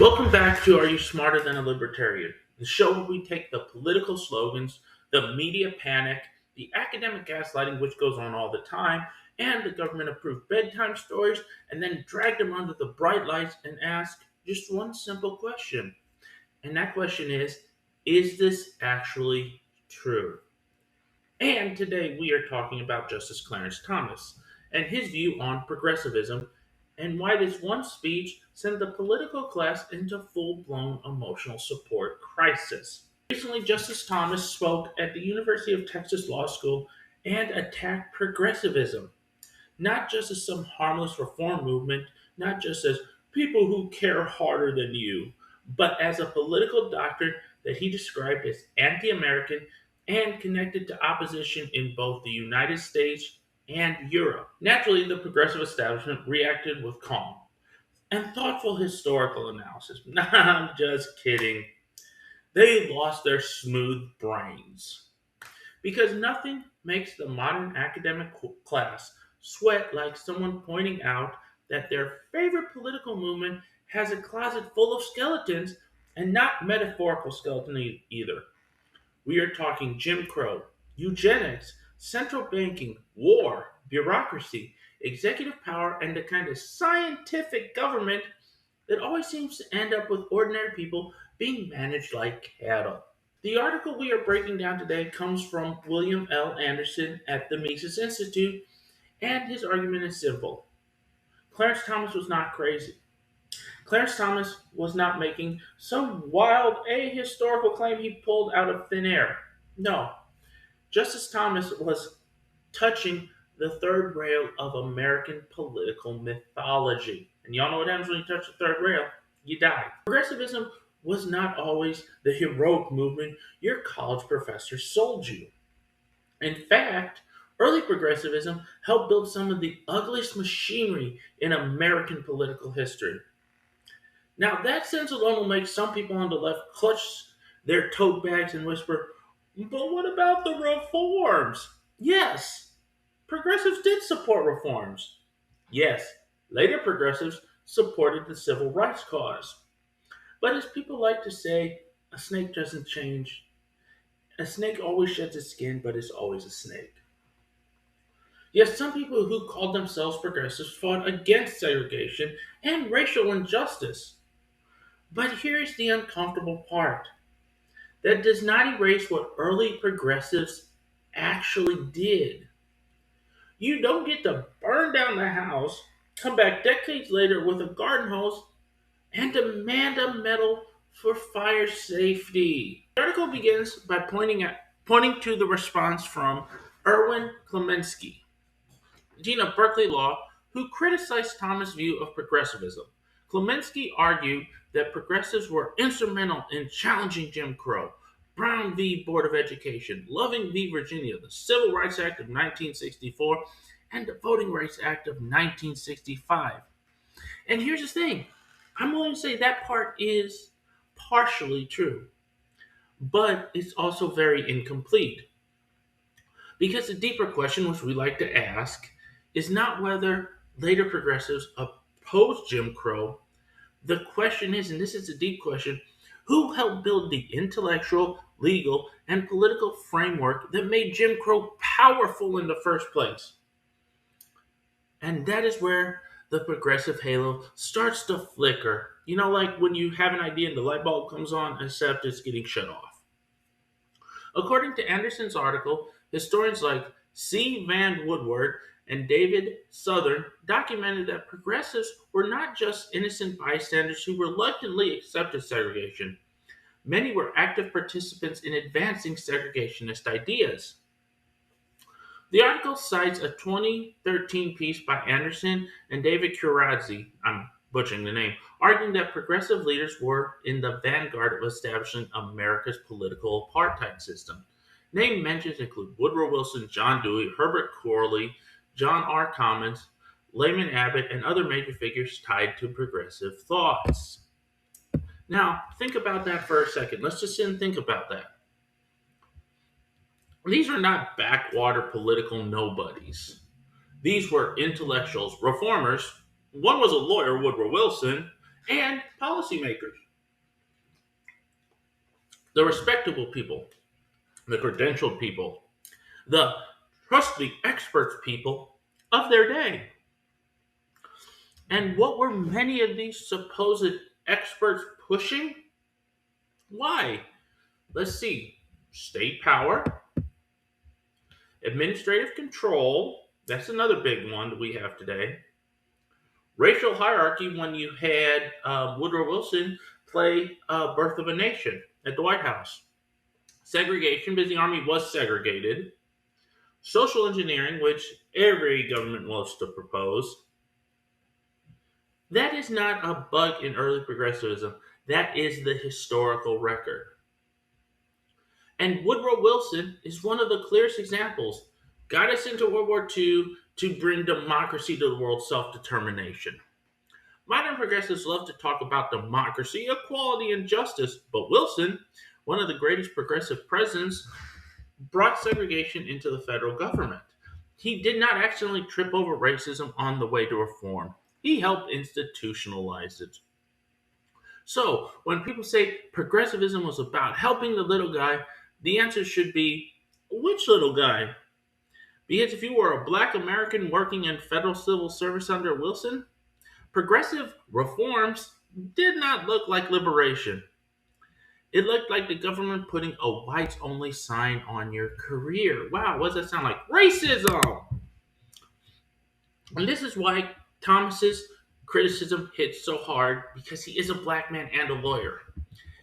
Welcome back to Are You Smarter Than a Libertarian? The show where we take the political slogans, the media panic, the academic gaslighting, which goes on all the time, and the government approved bedtime stories, and then drag them under the bright lights and ask just one simple question. And that question is this actually true? And today we are talking about Justice Clarence Thomas and his view on progressivism and why this one speech sent the political class into full blown emotional support crisis. Recently, Justice Thomas spoke at the University of Texas Law School and attacked progressivism, not just as some harmless reform movement, not just as people who care harder than you, but as a political doctrine that he described as anti American and connected to opposition in both the United States and Europe. Naturally, the progressive establishment reacted with calm and thoughtful historical analysis. Nah, I'm just kidding. They lost their smooth brains. Because nothing makes the modern academic class sweat like someone pointing out that their favorite political movement has a closet full of skeletons, and not metaphorical skeletons either. We are talking Jim Crow, eugenics, central banking, war, bureaucracy, executive power, and the kind of scientific government that always seems to end up with ordinary people being managed like cattle. The article we are breaking down today comes from William L. Anderson at the Mises Institute, and his argument is simple. Clarence Thomas was not crazy. Clarence Thomas was not making some wild ahistorical claim he pulled out of thin air. No, Justice Thomas was touching the third rail of American political mythology. And y'all know what happens when you touch the third rail? You die. Progressivism was not always the heroic movement your college professor sold you. In fact, early progressivism helped build some of the ugliest machinery in American political history. Now, that sense alone will make some people on the left clutch their tote bags and whisper, but what about the reforms? Yes, progressives did support reforms. Yes, later progressives supported the civil rights cause. But as people like to say, a snake doesn't change. A snake always sheds its skin, but is always a snake. Yes, some people who called themselves progressives fought against segregation and racial injustice. But here's the uncomfortable part that does not erase what early progressives actually did. You don't get to burn down the house, come back decades later with a garden hose, and demand a medal for fire safety. The article begins by pointing to the response from Erwin Klemensky, dean of Berkeley Law, who criticized Thomas' view of progressivism. Klemensky argued that progressives were instrumental in challenging Jim Crow, Brown v. Board of Education, Loving v. Virginia, the Civil Rights Act of 1964, and the Voting Rights Act of 1965. And here's the thing, I'm willing to say that part is partially true, but it's also very incomplete. Because the deeper question, which we like to ask, is not whether later progressives opposed Jim Crow. The question is, and this is a deep question, who helped build the intellectual, legal, and political framework that made Jim Crow powerful in the first place? And that is where the progressive halo starts to flicker. You know, like when you have an idea and the light bulb comes on, except it's getting shut off. According to Anderson's article, historians like C. Van Woodward and David Southern documented that progressives were not just innocent bystanders who reluctantly accepted segregation. Many were active participants in advancing segregationist ideas. The article cites a 2013 piece by Anderson and David Kuradzi, I'm butchering the name, arguing that progressive leaders were in the vanguard of establishing America's political apartheid system. Name mentions include Woodrow Wilson, John Dewey, Herbert Corley, John R. Commons, Lyman Abbott, and other major figures tied to progressive thoughts. Now, think about that for a second. Let's just sit and think about that. These are not backwater political nobodies. These were intellectuals, reformers. One was a lawyer, Woodrow Wilson, and policymakers, the respectable people, the credentialed people, the trusted experts people of their day. And what were many of these supposed experts pushing? Why? Let's see. State power, administrative control. That's another big one that we have today. Racial hierarchy, when you had Woodrow Wilson play Birth of a Nation at the White House. Segregation, because the Army was segregated. Social engineering, which every government loves to propose. That is not a bug in early progressivism. That is the historical record. And Woodrow Wilson is one of the clearest examples. Got us into World War II to bring democracy to the world, self-determination. Modern progressives love to talk about democracy, equality, and justice, but Wilson, one of the greatest progressive presidents, brought segregation into the federal government. He did not accidentally trip over racism on the way to reform. He helped institutionalize it. So, when people say progressivism was about helping the little guy, the answer should be, which little guy? Because if you were a black American working in federal civil service under Wilson, progressive reforms did not look like liberation. It looked like the government putting a whites only sign on your career. Wow, what does that sound like? Racism! And this is why Thomas's criticism hits so hard, because he is a black man and a lawyer.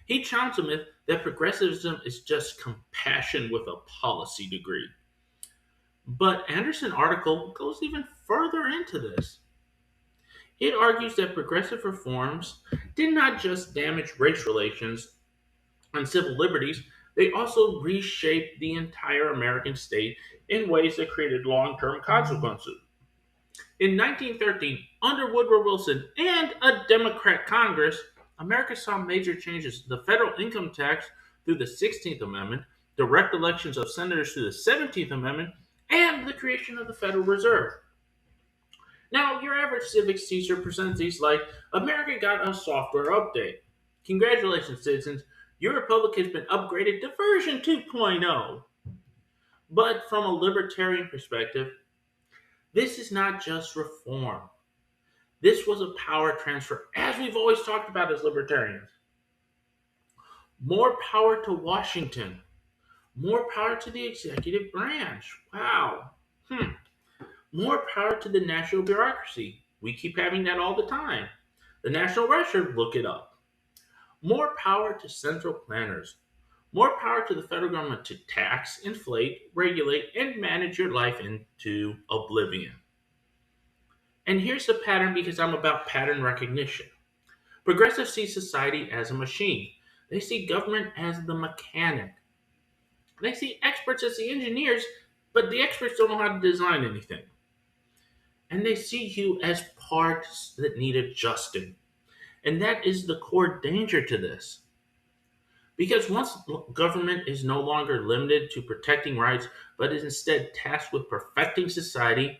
He challenged the myth that progressivism is just compassion with a policy degree. But Anderson's article goes even further into this. It argues that progressive reforms did not just damage race relations and civil liberties, they also reshaped the entire American state in ways that created long term consequences. In 1913, under Woodrow Wilson and a Democrat Congress, America saw major changes. The federal income tax through the 16th Amendment, direct elections of senators through the 17th Amendment, and the creation of the Federal Reserve. Now, your average civics teacher presents these like, America got a software update. Congratulations, citizens. Your republic has been upgraded to version 2.0. But from a libertarian perspective, this is not just reform. This was a power transfer, as we've always talked about as libertarians. More power to Washington. More power to the executive branch. Wow. More power to the national bureaucracy. We keep having that all the time. The National Register, look it up. More power to central planners. More power to the federal government to tax, inflate, regulate, and manage your life into oblivion. And here's the pattern, because I'm about pattern recognition. Progressives see society as a machine. They see government as the mechanic. They see experts as the engineers, but the experts don't know how to design anything. And they see you as parts that need adjusting. And that is the core danger to this. Because once government is no longer limited to protecting rights, but is instead tasked with perfecting society,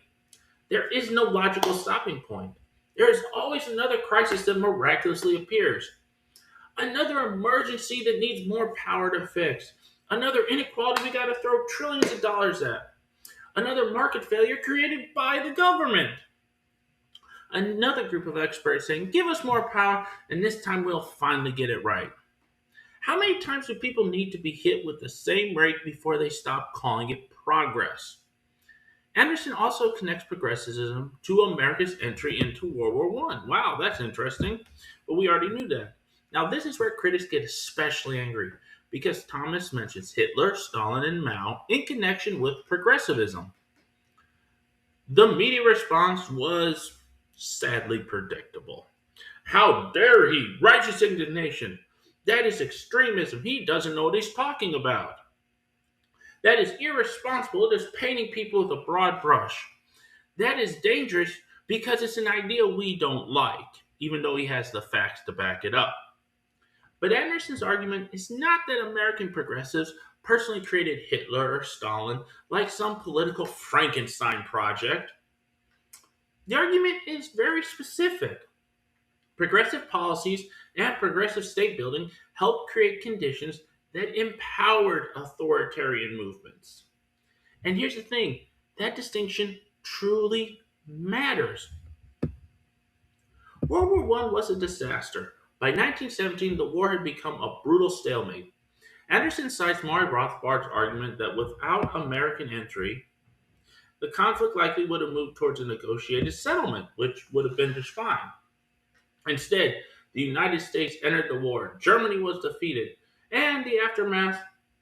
there is no logical stopping point. There is always another crisis that miraculously appears. Another emergency that needs more power to fix. Another inequality we got to throw trillions of dollars at. Another market failure created by the government. Another group of experts saying, give us more power, and this time we'll finally get it right. How many times do people need to be hit with the same rate before they stop calling it progress? Anderson also connects progressivism to America's entry into World War I. Wow, that's interesting, but we already knew that. Now, this is where critics get especially angry, because Thomas mentions Hitler, Stalin, and Mao in connection with progressivism. The media response was sadly predictable. How dare he? Righteous indignation. That is extremism. He doesn't know what he's talking about. That is irresponsible. It is painting people with a broad brush. That is dangerous because it's an idea we don't like, even though he has the facts to back it up. But Anderson's argument is not that American progressives personally created Hitler or Stalin like some political Frankenstein project. The argument is very specific. Progressive policies and progressive state building helped create conditions that empowered authoritarian movements. And here's the thing, that distinction truly matters. World War I was a disaster. By 1917, the war had become a brutal stalemate. Anderson cites Maury Rothbard's argument that without American entry, the conflict likely would have moved towards a negotiated settlement, which would have been just fine. Instead, the United States entered the war, Germany was defeated, and the aftermath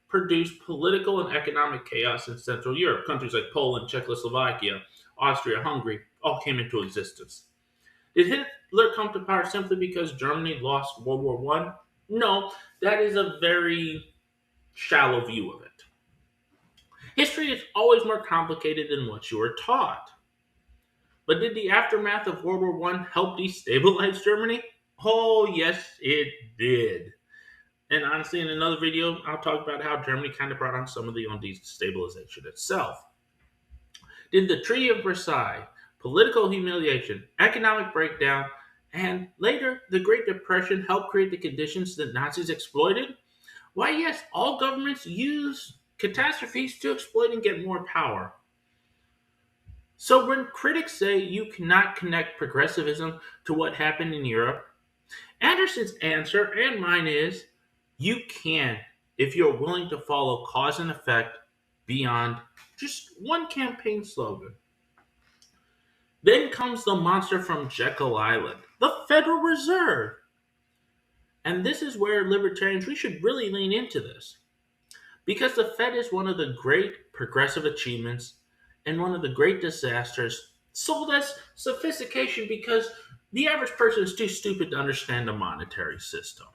produced political and economic chaos in Central Europe. Countries like Poland, Czechoslovakia, Austria, Hungary all came into existence. Did Hitler come to power simply because Germany lost World War I? No, that is a very shallow view of it. History is always more complicated than what you were taught. But did the aftermath of World War I help destabilize Germany? Oh, yes, it did. And honestly, in another video, I'll talk about how Germany kind of brought on some of the own destabilization itself. Did the Treaty of Versailles, political humiliation, economic breakdown, and later the Great Depression help create the conditions that Nazis exploited? Why, yes, all governments use catastrophes to exploit and get more power. So when critics say you cannot connect progressivism to what happened in Europe, Anderson's answer and mine is you can if you're willing to follow cause and effect beyond just one campaign slogan. Then comes the monster from Jekyll Island, the Federal Reserve. And this is where libertarians, we should really lean into this. Because the Fed is one of the great progressive achievements and one of the great disasters sold as sophistication because the average person is too stupid to understand the monetary system.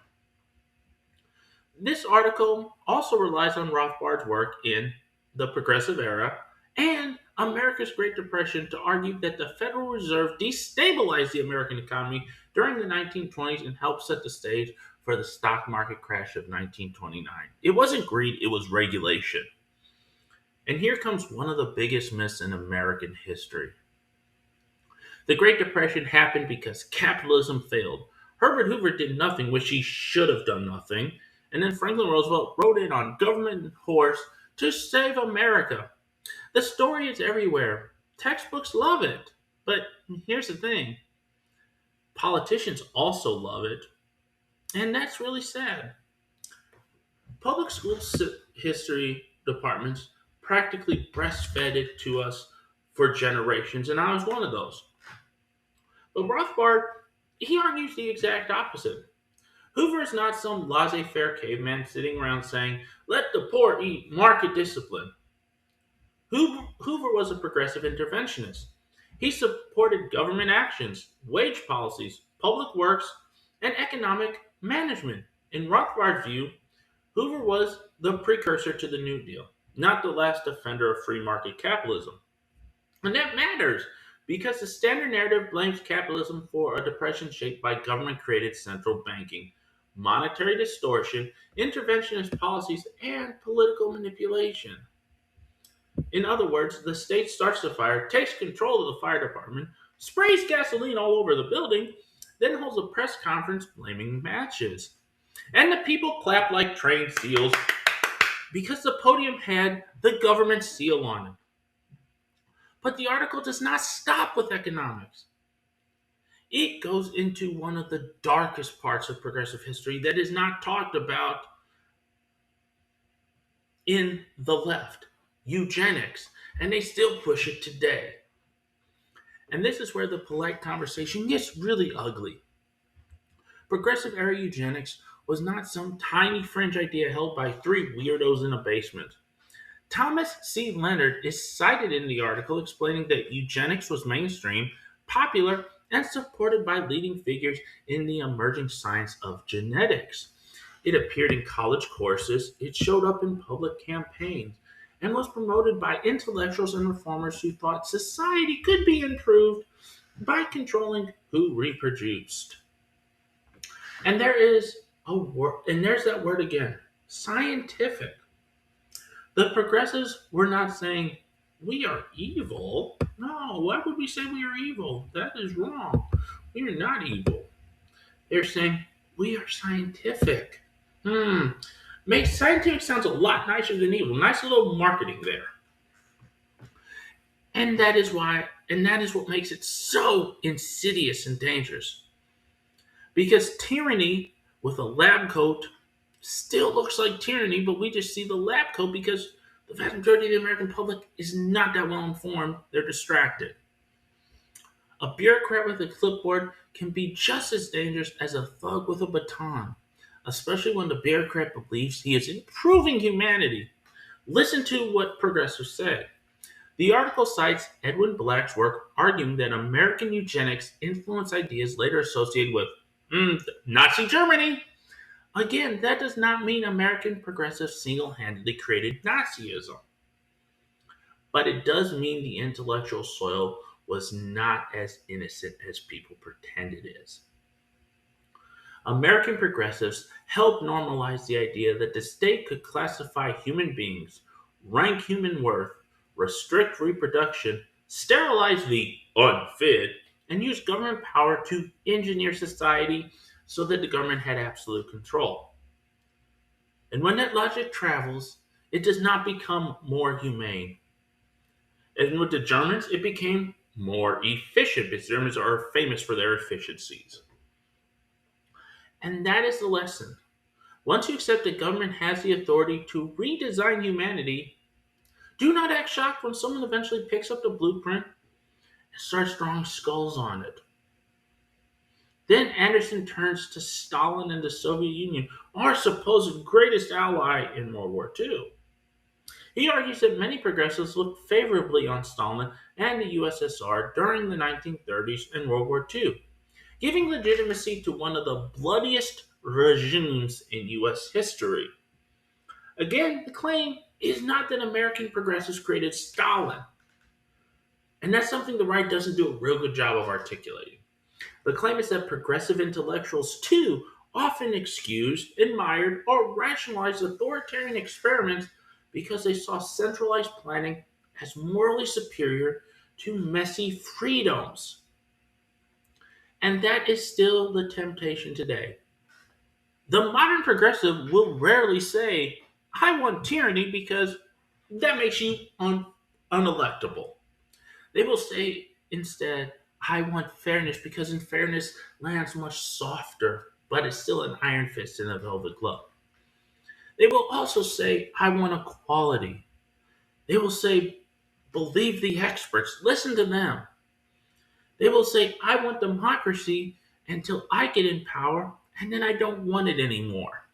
This article also relies on Rothbard's work in the Progressive Era and America's Great Depression to argue that the Federal Reserve destabilized the American economy during the 1920s and helped set the stage for the stock market crash of 1929. It wasn't greed, it was regulation. And here comes one of the biggest myths in American history. The Great Depression happened because capitalism failed. Herbert Hoover did nothing, which he should have done nothing. And then Franklin Roosevelt rode in on government and horse to save America. The story is everywhere. Textbooks love it. But here's the thing. Politicians also love it. And that's really sad. Public school history departments practically breastfed it to us for generations, and I was one of those. But Rothbard, he argues the exact opposite. Hoover is not some laissez-faire caveman sitting around saying, let the poor eat, market discipline. Hoover was a progressive interventionist. He supported government actions, wage policies, public works, and economic management. In Rothbard's view, Hoover was the precursor to the New Deal, not the last defender of free market capitalism. And that matters because the standard narrative blames capitalism for a depression shaped by government-created central banking, monetary distortion, interventionist policies, and political manipulation. In other words, the state starts the fire, takes control of the fire department, sprays gasoline all over the building, then holds a press conference blaming matches. And the people clap like trained seals because the podium had the government seal on it. But the article does not stop with economics. It goes into one of the darkest parts of progressive history that is not talked about in the left, eugenics, and they still push it today. And this is where the polite conversation gets really ugly. Progressive era eugenics was not some tiny fringe idea held by three weirdos in a basement. Thomas C. Leonard is cited in the article explaining that eugenics was mainstream, popular, and supported by leading figures in the emerging science of genetics. It appeared in college courses, it showed up in public campaigns, and was promoted by intellectuals and reformers who thought society could be improved by controlling who reproduced. And there's that word again, scientific. The progressives were not saying, we are evil. No, why would we say we are evil? That is wrong. We are not evil. They're saying, we are scientific. Hmm. Makes scientific sounds a lot nicer than evil. Nice little marketing there. And that is what makes it so insidious and dangerous. Because tyranny with a lab coat still looks like tyranny, but we just see the lab coat because the vast majority of the American public is not that well informed. They're distracted. A bureaucrat with a clipboard can be just as dangerous as a thug with a baton, especially when the bureaucrat believes he is improving humanity. Listen to what progressives say. The article cites Edwin Black's work arguing that American eugenics influenced ideas later associated with Nazi Germany. Again, that does not mean American progressives single handedly created Nazism, but it does mean the intellectual soil was not as innocent as people pretend it is. American progressives helped normalize the idea that the state could classify human beings, rank human worth, restrict reproduction, sterilize the unfit, and use government power to engineer society so that the government had absolute control. And when that logic travels, it does not become more humane. And with the Germans, it became more efficient because Germans are famous for their efficiencies. And that is the lesson. Once you accept that government has the authority to redesign humanity, do not act shocked when someone eventually picks up the blueprint and starts drawing skulls on it. Then Anderson turns to Stalin and the Soviet Union, our supposed greatest ally in World War II. He argues that many progressives looked favorably on Stalin and the USSR during the 1930s and World War II, giving legitimacy to one of the bloodiest regimes in US history. Again, the claim is not that American progressives created Stalin, and that's something the right doesn't do a real good job of articulating. The claim is that progressive intellectuals, too, often excused, admired, or rationalized authoritarian experiments because they saw centralized planning as morally superior to messy freedoms. And that is still the temptation today. The modern progressive will rarely say, I want tyranny because that makes you unelectable. They will say instead, I want fairness because in fairness, lands much softer, but it's still an iron fist in a velvet glove. They will also say, I want equality. They will say, believe the experts, listen to them. They will say, I want democracy until I get in power, and then I don't want it anymore.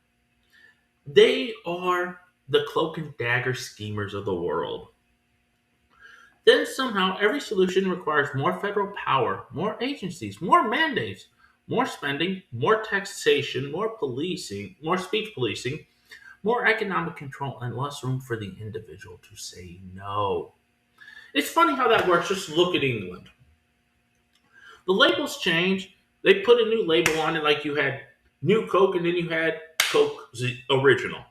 They are the cloak and dagger schemers of the world. Then somehow every solution requires more federal power, more agencies, more mandates, more spending, more taxation, more policing, more speech policing, more economic control, and less room for the individual to say no. It's funny how that works. Just look at England. The labels change. They put a new label on it, like you had New Coke and then you had Coke Original.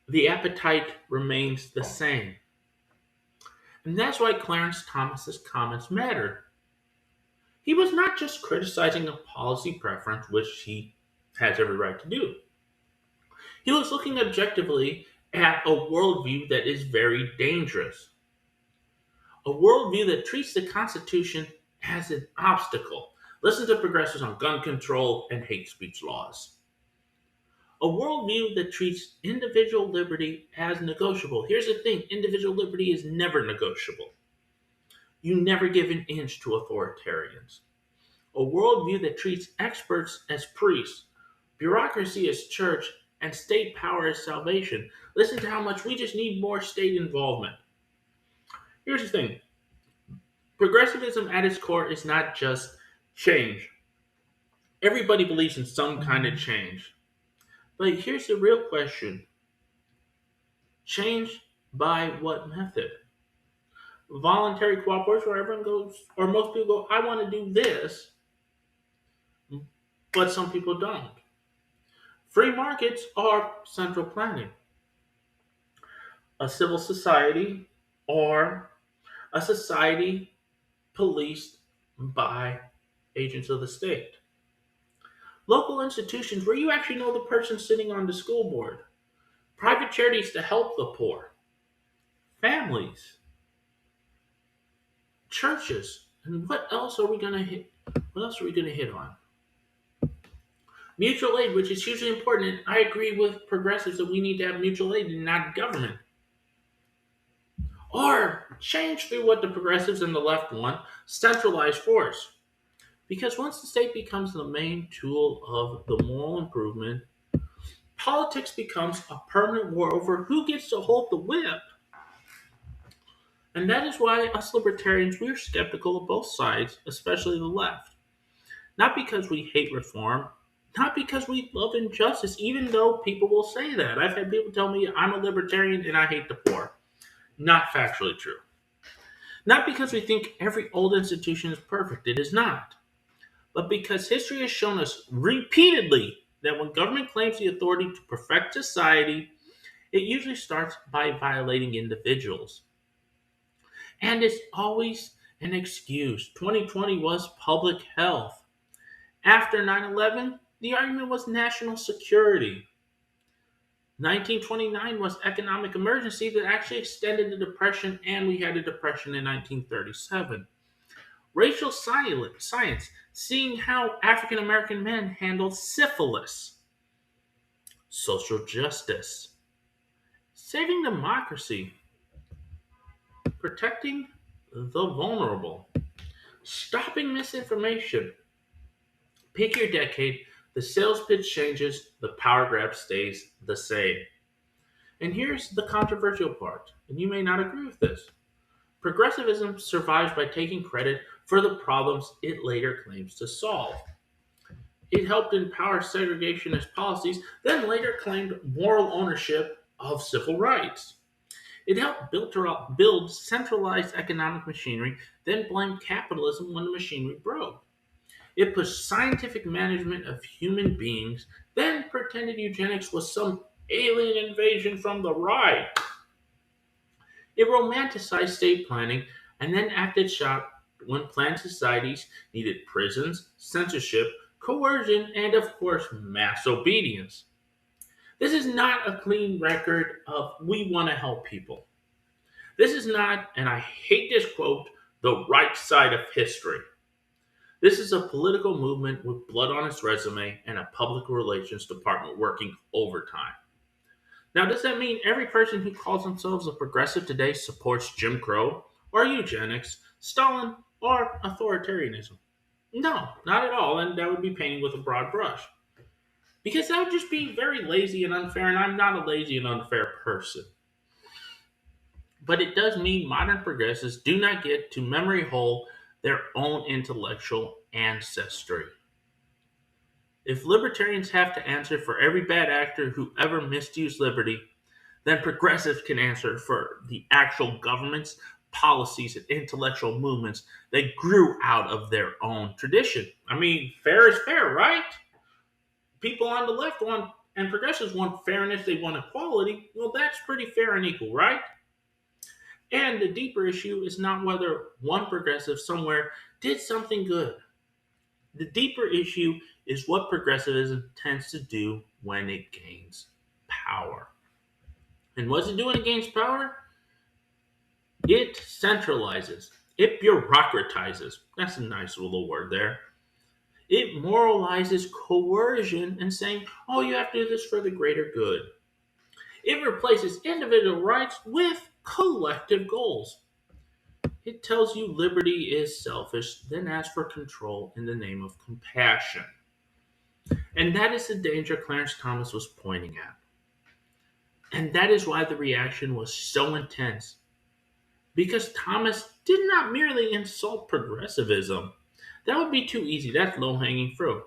The appetite remains the same. And that's why Clarence Thomas's comments mattered. He was not just criticizing a policy preference, which he has every right to do. He was looking objectively at a worldview that is very dangerous. A worldview that treats the Constitution as an obstacle. Listen to progressives on gun control and hate speech laws. A worldview that treats individual liberty as negotiable. Here's the thing, individual liberty is never negotiable. You never give an inch to authoritarians. A worldview that treats experts as priests, bureaucracy as church, and state power as salvation. Listen to how much we just need more state involvement. Here's the thing. Progressivism at its core is not just change. Everybody believes in some kind of change. But here's the real question. Change by what method? Voluntary cooperation where everyone goes, or most people go, I want to do this, but some people don't. Free markets are central planning. A civil society or a society policed by agents of the state. local institutions where you actually know the person sitting on the school board, private charities to help the poor, families, churches, and what else are we going to hit? What else are we going to hit on? Mutual aid, which is hugely important, and I agree with progressives that we need to have mutual aid and not government. Or change through what the progressives and the left want, centralized force. Because once the state becomes the main tool of the moral improvement, politics becomes a permanent war over who gets to hold the whip. And that is why us libertarians, we're skeptical of both sides, especially the left. Not because we hate reform, not because we love injustice, even though people will say that. I've had people tell me I'm a libertarian and I hate the poor. Not factually true. Not because we think every old institution is perfect. It is not. But because history has shown us repeatedly that when government claims the authority to perfect society, it usually starts by violating individuals. And it's always an excuse. 2020 was public health. After 9/11, the argument was national security. 1929 was economic emergency that actually extended the Depression, and we had a Depression in 1937. Racial science, seeing how African American men handled syphilis. Social justice, saving democracy, protecting the vulnerable, stopping misinformation. Pick your decade, the sales pitch changes, the power grab stays the same. And here's the controversial part, and you may not agree with this. Progressivism survives by taking credit for the problems it later claims to solve. It helped empower segregationist policies, then later claimed moral ownership of civil rights. It helped build centralized economic machinery, then blamed capitalism when the machinery broke. It pushed scientific management of human beings, then pretended eugenics was some alien invasion from the right. It romanticized state planning and then acted shocked when planned societies needed prisons, censorship, coercion, and of course, mass obedience. This is not a clean record of we want to help people. This is not, and I hate this quote, the right side of history. This is a political movement with blood on its resume and a public relations department working overtime. Now, does that mean every person who calls themselves a progressive today supports Jim Crow or eugenics, Stalin, or authoritarianism? No, not at all, and that would be painting with a broad brush. Because that would just be very lazy and unfair, and I'm not a lazy and unfair person. But it does mean modern progressives do not get to memory hole their own intellectual ancestry. If libertarians have to answer for every bad actor who ever misused liberty, then progressives can answer for the actual governments, policies, and intellectual movements that grew out of their own tradition. I mean, fair is fair, right? People on the left want, and progressives want fairness, they want equality. Well, that's pretty fair and equal, right? And the deeper issue is not whether one progressive somewhere did something good. The deeper issue is what progressivism tends to do when it gains power. And what's it doing it gains power? It centralizes. It bureaucratizes. That's a nice little word there. It moralizes coercion and saying, oh, you have to do this for the greater good. It replaces individual rights with collective goals. It tells you liberty is selfish, then asks for control in the name of compassion. And that is the danger Clarence Thomas was pointing at. And that is why the reaction was so intense. Because Thomas did not merely insult progressivism. That would be too easy. That's low-hanging fruit.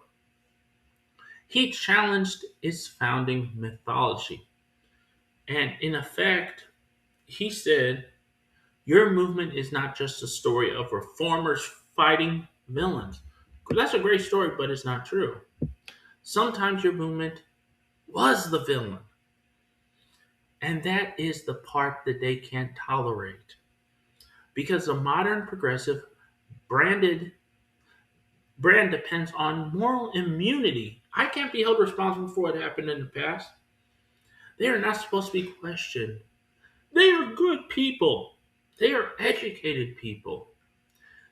He challenged its founding mythology. And in effect, he said, your movement is not just a story of reformers fighting villains. That's a great story, but it's not true. Sometimes your movement was the villain. And that is the part that they can't tolerate. Because the modern progressive branded brand depends on moral immunity. I can't be held responsible for what happened in the past. They are not supposed to be questioned. They are good people. They are educated people.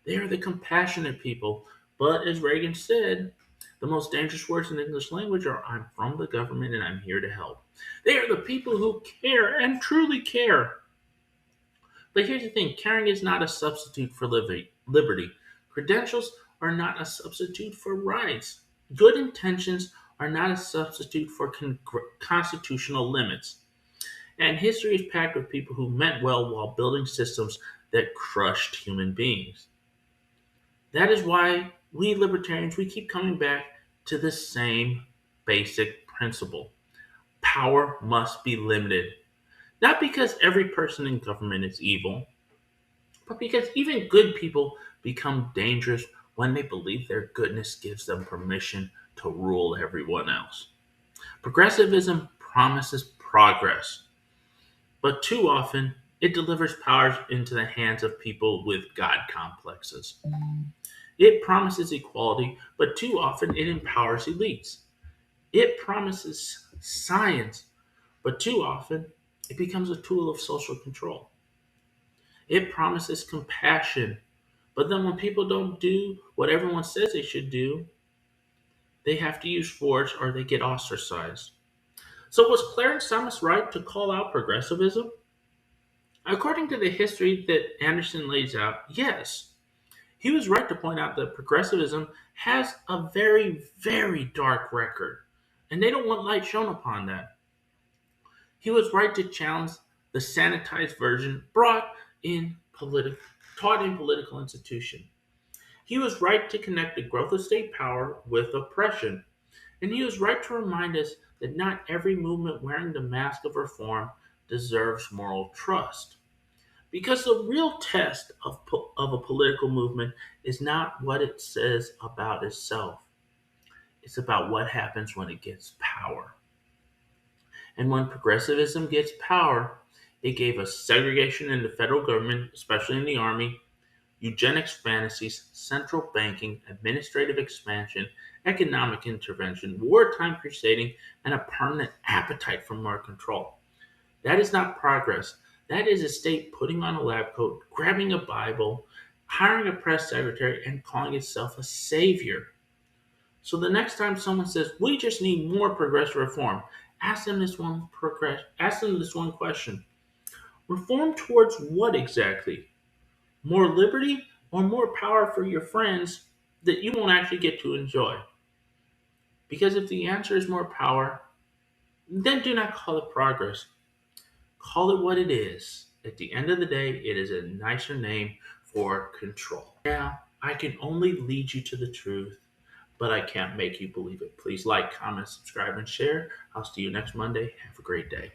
They are the compassionate people. But as Reagan said, the most dangerous words in the English language are I'm from the government and I'm here to help. They are the people who care and truly care. But here's the thing, caring is not a substitute for liberty. Credentials are not a substitute for rights. Good intentions are not a substitute for constitutional limits. And history is packed with people who meant well while building systems that crushed human beings. That is why we libertarians, we keep coming back to the same basic principle. Power must be limited. Not because every person in government is evil, but because even good people become dangerous when they believe their goodness gives them permission to rule everyone else. Progressivism promises progress, but too often it delivers powers into the hands of people with God complexes. It promises equality, but too often it empowers elites. It promises science, but too often it becomes a tool of social control. It promises compassion, but then when people don't do what everyone says they should do, they have to use force or they get ostracized. So was Clarence Thomas right to call out progressivism? According to the history that Anderson lays out, yes. He was right to point out that progressivism has a very, very dark record, and they don't want light shown upon that. He was right to challenge the sanitized version taught in political institution. He was right to connect the growth of state power with oppression, and he was right to remind us that not every movement wearing the mask of reform deserves moral trust. Because the real test of a political movement is not what it says about itself. It's about what happens when it gets power. And when progressivism gets power, it gave us segregation in the federal government, especially in the army, eugenics fantasies, central banking, administrative expansion, economic intervention, wartime crusading, and a permanent appetite for more control. That is not progress. That is a state putting on a lab coat, grabbing a Bible, hiring a press secretary, and calling itself a savior. So the next time someone says, we just need more progressive reform, ask them this one question. Reform towards what exactly? More liberty or more power for your friends that you won't actually get to enjoy? Because if the answer is more power, then do not call it progress. Call it what it is. At the end of the day, it is a nicer name for control. Now, I can only lead you to the truth, but I can't make you believe it. Please like, comment, subscribe, and share. I'll see you next Monday. Have a great day.